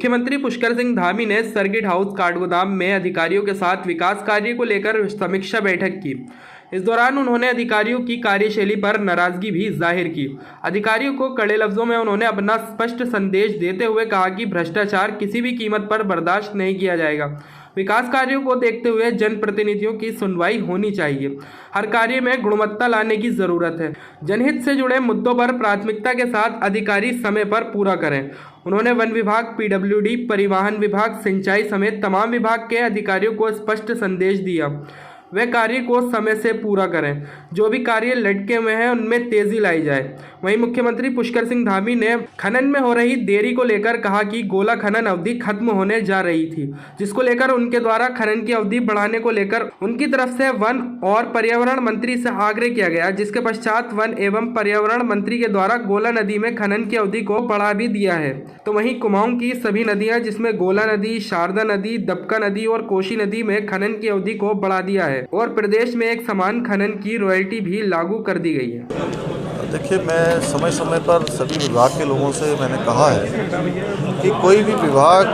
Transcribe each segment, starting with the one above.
मुख्यमंत्री पुष्कर सिंह धामी ने circuit house Kathgodam में अधिकारियों के साथ विकास कार्य को लेकर समीक्षा बैठक की। इस दौरान उन्होंने अधिकारियों की कार्यशैली पर नाराजगी भी जाहिर की। अधिकारियों को कड़े लफ्जों में उन्होंने अपना स्पष्ट संदेश देते हुए कहा कि भ्रष्टाचार किसी भी कीमत पर बर्दाश्त नहीं किया जाएगा। विकास कार्यों को देखते हुए जनप्रतिनिधियों की सुनवाई होनी चाहिए। हर कार्य में गुणवत्ता लाने की जरूरत है। जनहित से जुड़े मुद्दों पर प्राथमिकता के साथ अधिकारी समय पर पूरा करें। उन्होंने वन विभाग, पीडब्ल्यूडी, परिवहन विभाग, सिंचाई समेत तमाम विभाग के अधिकारियों को स्पष्ट संदेश दिया वे कार्य को समय से पूरा करें। जो भी कार्य लटके हुए हैं उनमें तेजी लाई जाए। वहीं मुख्यमंत्री पुष्कर सिंह धामी ने खनन में हो रही देरी को लेकर कहा कि गोला खनन अवधि खत्म होने जा रही थी, जिसको लेकर उनके द्वारा खनन की अवधि बढ़ाने को लेकर उनकी तरफ से वन और पर्यावरण मंत्री से आग्रह किया गया, जिसके पश्चात वन एवं पर्यावरण मंत्री के द्वारा गोला नदी में खनन की अवधि को बढ़ा भी दिया है। तो वहीं कुमाऊं की सभी नदियां जिसमें गोला नदी, शारदा नदी, दबका नदी और कोसी नदी में खनन की अवधि को बढ़ा दिया है और प्रदेश में एक समान खनन की रॉयल्टी भी लागू कर दी गई है। देखिए, मैं समय समय पर सभी विभाग के लोगों से मैंने कहा है कि कोई भी विभाग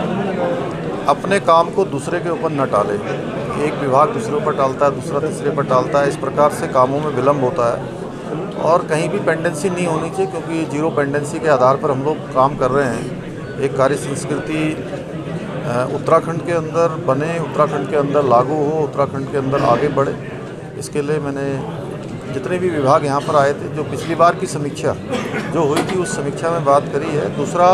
अपने काम को दूसरे के ऊपर न टाले। एक विभाग दूसरे पर टालता है, दूसरा तीसरे पर टालता है। इस प्रकार से कामों में विलम्ब होता है और कहीं भी पेंडेंसी नहीं होनी चाहिए, क्योंकि जीरो पेंडेंसी के आधार पर हम लोग काम कर रहे हैं। एक कार्य संस्कृति उत्तराखंड के अंदर बने, उत्तराखंड के अंदर लागू हो, उत्तराखंड के अंदर आगे बढ़े। इसके लिए मैंने जितने भी विभाग यहाँ पर आए थे, जो पिछली बार की समीक्षा जो हुई थी उस समीक्षा में बात करी है। दूसरा,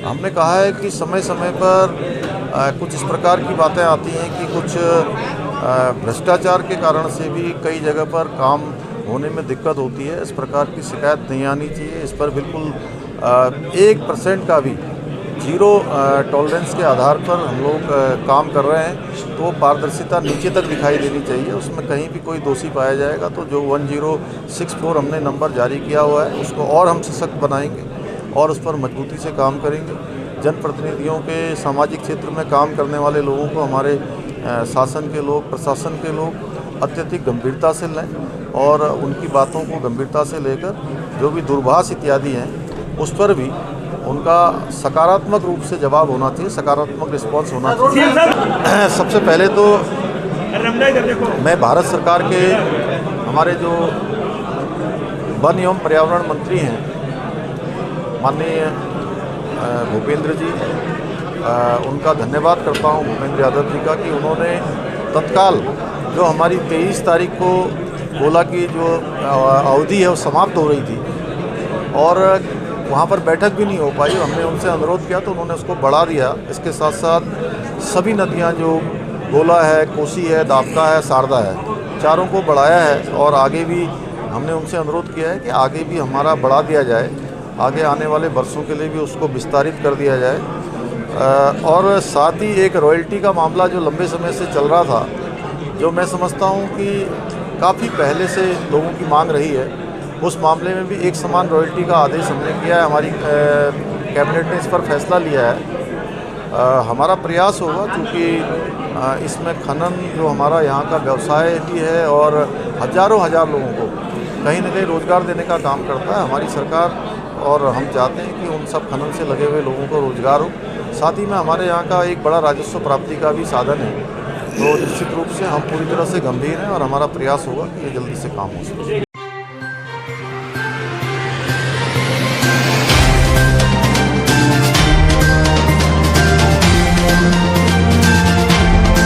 हमने कहा है कि समय समय पर कुछ इस प्रकार की बातें आती हैं कि कुछ भ्रष्टाचार के कारण से भी कई जगह पर काम होने में दिक्कत होती है। इस प्रकार की शिकायत नहीं आनी चाहिए। इस पर बिल्कुल 1% का भी जीरो टॉलरेंस के आधार पर हम लोग काम कर रहे हैं, तो पारदर्शिता नीचे तक दिखाई देनी चाहिए। उसमें कहीं भी कोई दोषी पाया जाएगा तो जो 1064 हमने नंबर जारी किया हुआ है उसको और हम सशक्त बनाएंगे और उस पर मजबूती से काम करेंगे। जनप्रतिनिधियों के सामाजिक क्षेत्र में काम करने वाले लोगों को हमारे शासन के लोग, प्रशासन के लोग अत्यधिक गंभीरता से लें और उनकी बातों को गंभीरता से लेकर जो भी दूरभाष इत्यादि हैं उस पर भी उनका सकारात्मक रूप से जवाब होना चाहिए, सकारात्मक रिस्पांस होना चाहिए। सबसे पहले तो मैं भारत सरकार के हमारे जो वन एवं पर्यावरण मंत्री हैं माननीय भूपेंद्र जी, उनका धन्यवाद करता हूं, भूपेंद्र यादव जी का, कि उन्होंने तत्काल जो हमारी 23 तारीख को गोला की जो अवधि है वो समाप्त हो रही थी और वहाँ पर बैठक भी नहीं हो पाई। हमने उनसे अनुरोध किया तो उन्होंने उसको बढ़ा दिया। इसके साथ साथ सभी नदियाँ जो गोला है, कोसी है, दाबका है, शारदा है, चारों को बढ़ाया है और आगे भी हमने उनसे अनुरोध किया है कि आगे भी हमारा बढ़ा दिया जाए, आगे आने वाले वर्षों के लिए भी उसको विस्तारित कर दिया जाए। और साथ ही एक रॉयल्टी का मामला जो लंबे समय से चल रहा था, जो मैं समझता हूँ कि काफ़ी पहले से लोगों की मांग रही है, उस मामले में भी एक समान रॉयल्टी का आदेश हमने किया है। हमारी कैबिनेट ने इस पर फैसला लिया है। हमारा प्रयास होगा, क्योंकि इसमें खनन जो हमारा यहाँ का व्यवसाय भी है और हज़ारों लोगों को कहीं न कहीं रोज़गार देने का काम करता है हमारी सरकार, और हम चाहते हैं कि उन सब खनन से लगे हुए लोगों को रोज़गार हो। साथ ही में हमारे यहाँ का एक बड़ा राजस्व प्राप्ति का भी साधन है। तो निश्चित रूप से हम पूरी तरह से गंभीर हैं और हमारा प्रयास होगा कि ये जल्दी से काम हो सके।